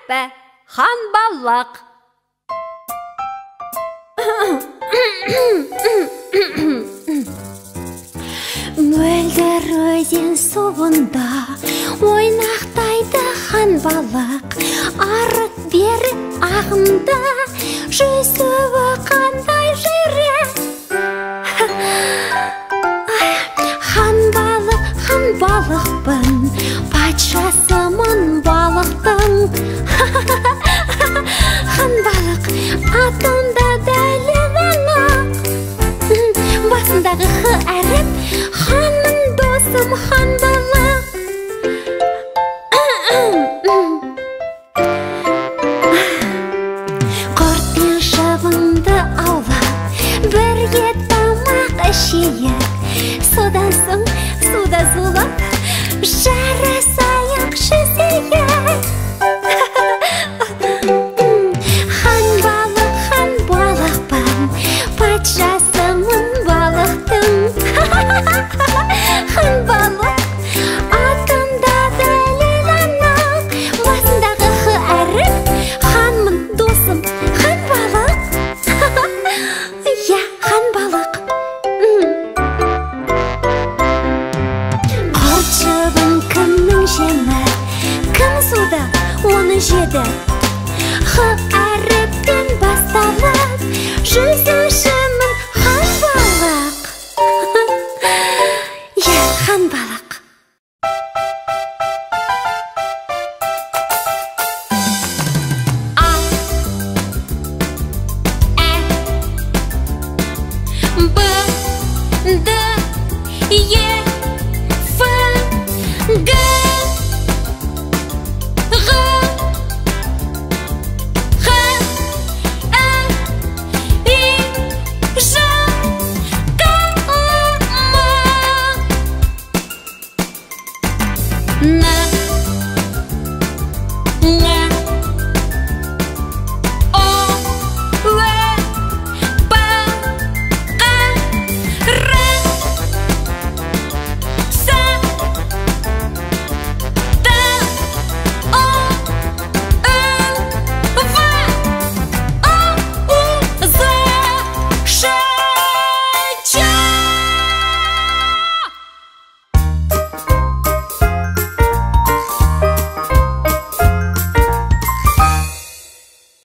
әріпі хан балық. Мөлдір өзен суында ойнақтайды хан балық, арық бері ағында жүзуі қандай жүрек. Хан балықпын, патшасымын балықтың. Хан балық атында дәлел анық, басындағы х әріп, ханның досым хан балық. Құрт пен шыбынды аулап, бірге тамақ ішейік, содан соң суда зулап, жарысайық жүзейік. Хан балықпын, патшасымын балықтың. Хан балық атында дәлел анық, басындағы х әріп, ханмын досым хан балық. Я, хан балық. Құрт шыбын кімнің жемі, кім суда оны жеді? Х әріппен басталып, жүзу